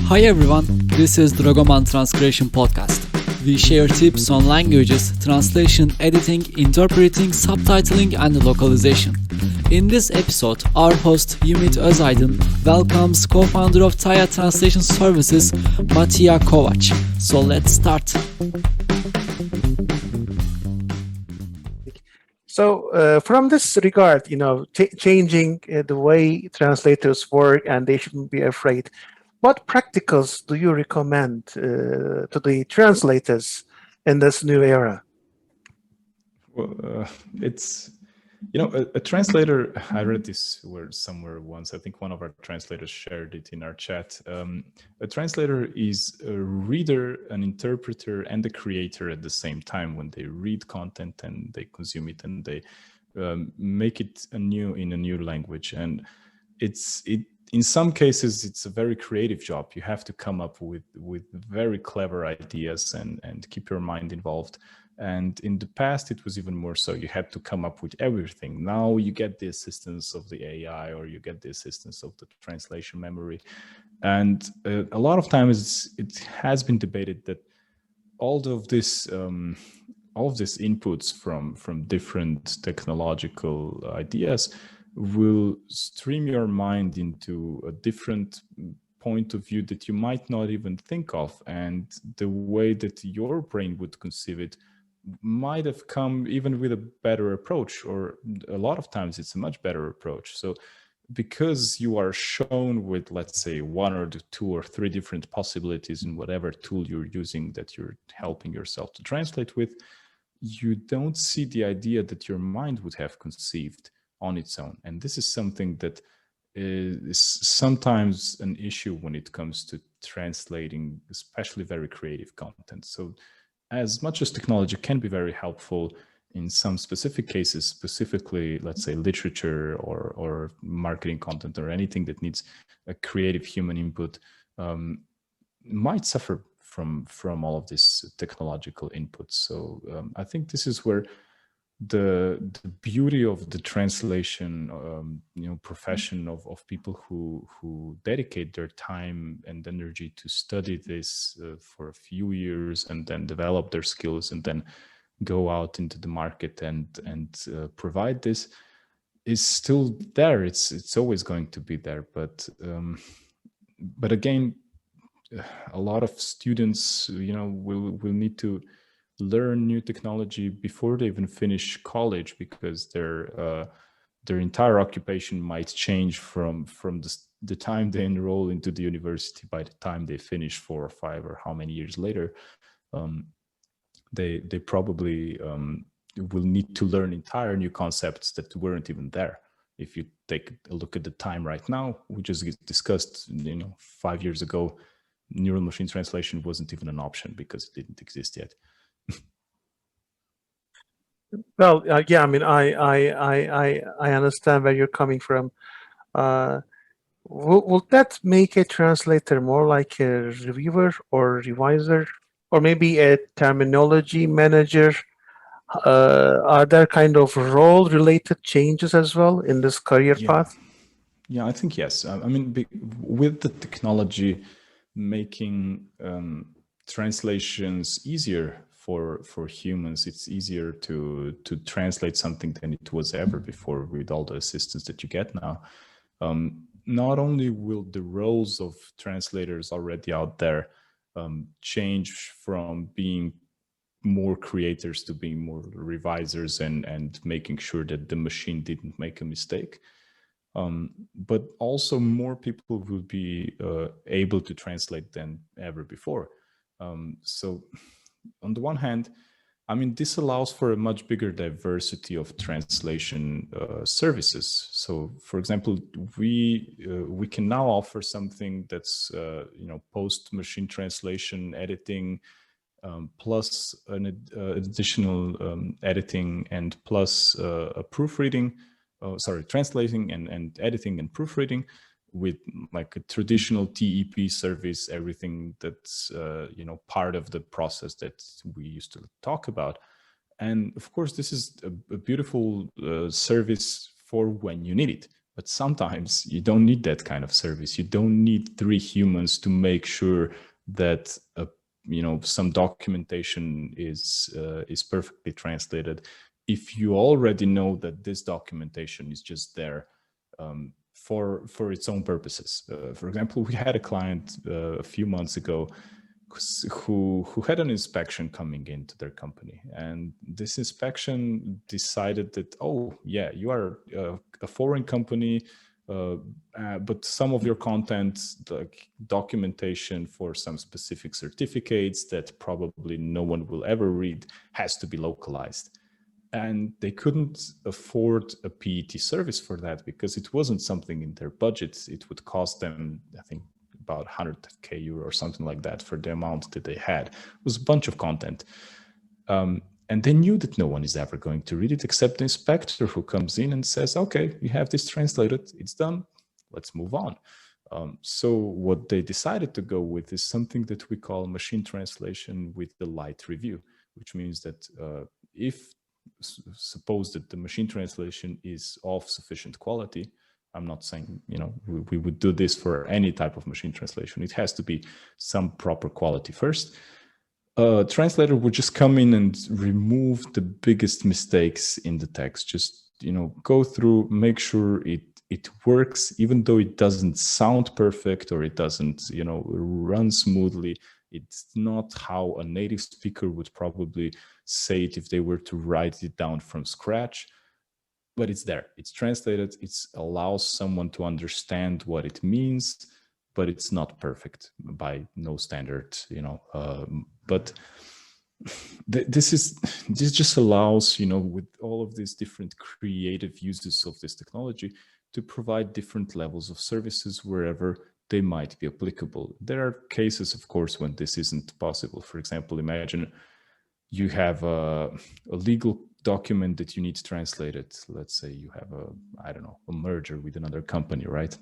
Hi everyone, this is Dragoman Translation podcast. We share tips on languages, translation, editing, interpreting, subtitling, and localization. In this episode, our host Umit Ozaydin welcomes co-founder of Taia Translation Services, Matija Kovac. So let's start. So from this regard, changing the way translators work, and they shouldn't be afraid. What practicals do you recommend to the translators in this new era? Well, it's, a translator, I read this word somewhere once. I think one of our translators shared it in our chat. A translator is a reader, an interpreter, and a creator at the same time when they read content and they consume it and they make it anew in a new language. And in some cases, it's a very creative job. You have to come up with very clever ideas and keep your mind involved. And in the past, it was even more so. You had to come up with everything. Now you get the assistance of the AI, or you get the assistance of the translation memory. And a lot of times it has been debated that all of this inputs from different technological ideas will stream your mind into a different point of view that you might not even think of. And the way that your brain would conceive it might have come even with a better approach, or a lot of times it's a much better approach. So because you are shown with, let's say, one or two or three different possibilities in whatever tool you're using that you're helping yourself to translate with, you don't see the idea that your mind would have conceived on its own. And this is something that is sometimes an issue when it comes to translating, especially very creative content. So as much as technology can be very helpful in some specific cases, specifically, let's say, literature or marketing content or anything that needs a creative human input, might suffer from all of these technological inputs. So I think this is where the beauty of the translation profession of people who dedicate their time and energy to study this for a few years and then develop their skills and then go out into the market and provide this is still there. It's always going to be there, but again, a lot of students will need to learn new technology before they even finish college, because their entire occupation might change from the time they enroll into the university by the time they finish 4 or 5 or how many years later. They probably will need to learn entire new concepts that weren't even there. If you take a look at the time right now, we just discussed 5 years ago, neural machine translation wasn't even an option because it didn't exist yet. Well, yeah, I mean, I understand where you're coming from. Will that make a translator more like a reviewer or reviser, or maybe a terminology manager? Are there kind of role-related changes as well in this career path? Yeah, I think yes. I mean, with the technology making translations easier for humans, it's easier to translate something than it was ever before with all the assistance that you get now. Not only will the roles of translators already out there change from being more creators to being more revisers and making sure that the machine didn't make a mistake, but also more people will be able to translate than ever before. So on the one hand, I mean, this allows for a much bigger diversity of translation services. So, for example, we can now offer something that's post machine translation editing, plus an additional editing, and plus a proofreading. Translating and editing and proofreading with like a traditional TEP service, everything that's part of the process that we used to talk about. And of course, this is a beautiful service for when you need it. But sometimes you don't need that kind of service. You don't need 3 humans to make sure that some documentation is perfectly translated. If you already know that this documentation is just there for its own purposes. For example, we had a client a few months ago who had an inspection coming into their company, and this inspection decided that, oh yeah, you are a foreign company, but some of your content, like documentation for some specific certificates that probably no one will ever read, has to be localized. And they couldn't afford a PET service for that because it wasn't something in their budget. It would cost them, I think, about 100k euro or something like that for the amount that they had. It was a bunch of content. And they knew that no one is ever going to read it except the inspector, who comes in and says, okay, we have this translated, it's done, let's move on. So what they decided to go with is something that we call machine translation with the light review, which means that if suppose that the machine translation is of sufficient quality, I'm not saying, we would do this for any type of machine translation. It has to be some proper quality first. A translator would just come in and remove the biggest mistakes in the text. Just, go through, make sure it works, even though it doesn't sound perfect or it doesn't, run smoothly. It's not how a native speaker would probably say it if they were to write it down from scratch. But it's there, it's translated, it allows someone to understand what it means, but it's not perfect by no standard, but this just allows, with all of these different creative uses of this technology, to provide different levels of services wherever they might be applicable. There are cases, of course, when this isn't possible. For example, imagine you have a legal document that you need translated. Let's say you have a merger with another company, right?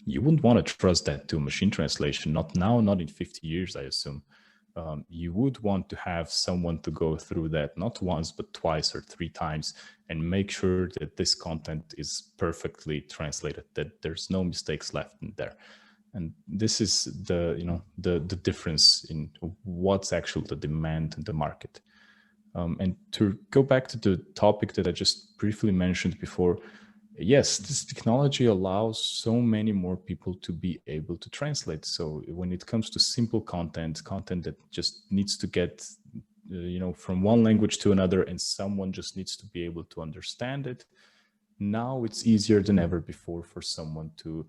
You wouldn't want to trust that to machine translation, not now, not in 50 years, I assume. You would want to have someone to go through that, not once, but twice or 3 times, and make sure that this content is perfectly translated, that there's no mistakes left in there. And this is the difference in what's actually the demand in the market. And to go back to the topic that I just briefly mentioned before, yes, this technology allows so many more people to be able to translate. So when it comes to simple content that just needs to get, from one language to another, and someone just needs to be able to understand it, now it's easier than ever before for someone to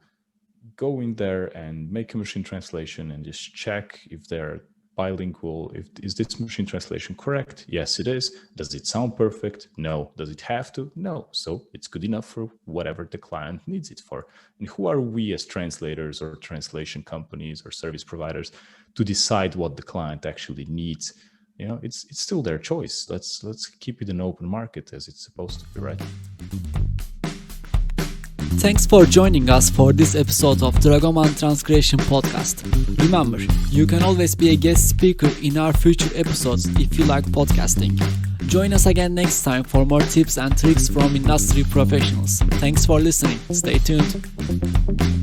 go in there and make a machine translation and just check if they're bilingual. Is this machine translation correct? Yes, it is. Does it sound perfect? No. Does it have to? No. So it's good enough for whatever the client needs it for. And who are we as translators or translation companies or service providers to decide what the client actually needs? It's still their choice. Let's keep it an open market as it's supposed to be, right? Thanks for joining us for this episode of Dragoman Transcreation podcast. Remember, you can always be a guest speaker in our future episodes if you like podcasting. Join us again next time for more tips and tricks from industry professionals. Thanks for listening. Stay tuned.